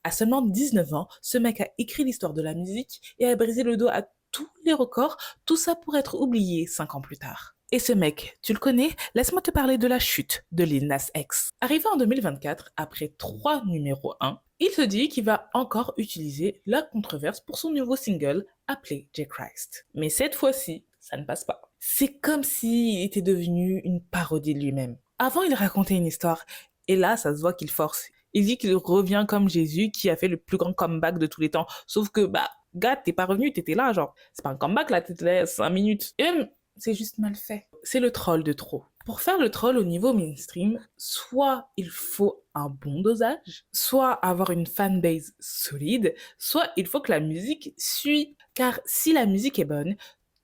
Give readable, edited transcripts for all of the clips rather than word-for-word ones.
À seulement 19 ans, ce mec a écrit l'histoire de la musique et a brisé le dos à tous les records, tout ça pour être oublié 5 ans plus tard. Et ce mec, tu le connais? Laisse-moi te parler de la chute de Lil Nas X. Arrivé en 2024, après 3 numéros 1, il se dit qu'il va encore utiliser la controverse pour son nouveau single appelé J. Christ. Mais cette fois-ci, ça ne passe pas. C'est comme s'il était devenu une parodie de lui-même. Avant, il racontait une histoire, et là, ça se voit qu'il force. Il dit qu'il revient comme Jésus qui a fait le plus grand comeback de tous les temps. Sauf que, gars, t'es pas revenu, t'étais là, genre. C'est pas un comeback, là, t'étais là 5 minutes. Et même, c'est juste mal fait. C'est le troll de trop. Pour faire le troll au niveau mainstream, soit il faut un bon dosage, soit avoir une fanbase solide, soit il faut que la musique suit. Car si la musique est bonne,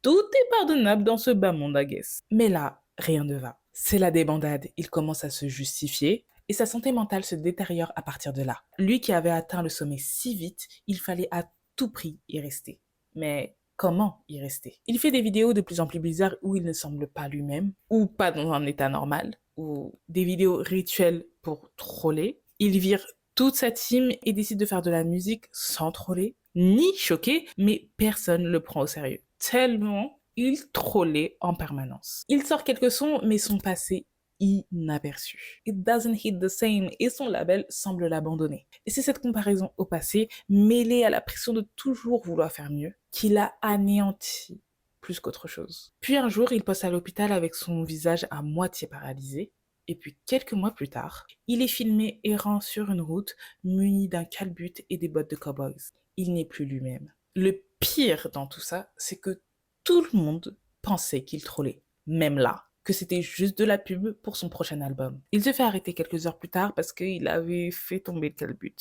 tout est pardonnable dans ce bas monde, I guess. Mais là, rien ne va. C'est la débandade. Il commence à se justifier et sa santé mentale se détériore à partir de là. Lui qui avait atteint le sommet si vite, il fallait à tout prix y rester. Mais comment y rester? Il fait des vidéos de plus en plus bizarres où il ne semble pas lui-même, ou pas dans un état normal, ou des vidéos rituelles pour troller. Il vire toute sa team et décide de faire de la musique sans troller, ni choquer, mais personne ne le prend au sérieux. Tellement il trollait en permanence. Il sort quelques sons, mais sont passés inaperçu. It doesn't hit the same et son label semble l'abandonner. Et c'est cette comparaison au passé, mêlée à la pression de toujours vouloir faire mieux, qui l'a anéanti plus qu'autre chose. Puis un jour, il passe à l'hôpital avec son visage à moitié paralysé. Et puis quelques mois plus tard, il est filmé errant sur une route, muni d'un calbut et des bottes de cowboys. Il n'est plus lui-même. Le pire dans tout ça, c'est que tout le monde pensait qu'il trollait, même là, que c'était juste de la pub pour son prochain album. Il se fait arrêter quelques heures plus tard parce qu'il avait fait tomber le calbut.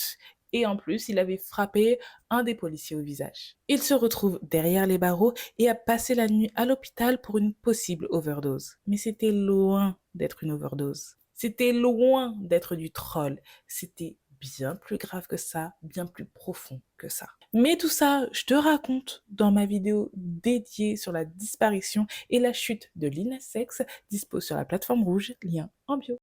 Et en plus, il avait frappé un des policiers au visage. Il se retrouve derrière les barreaux et a passé la nuit à l'hôpital pour une possible overdose. Mais c'était loin d'être une overdose. C'était loin d'être du troll. C'était bien plus grave que ça, bien plus profond que ça. Mais tout ça, je te raconte dans ma vidéo dédiée sur la disparition et la chute de Lil Nas X, dispo sur la plateforme rouge, lien en bio.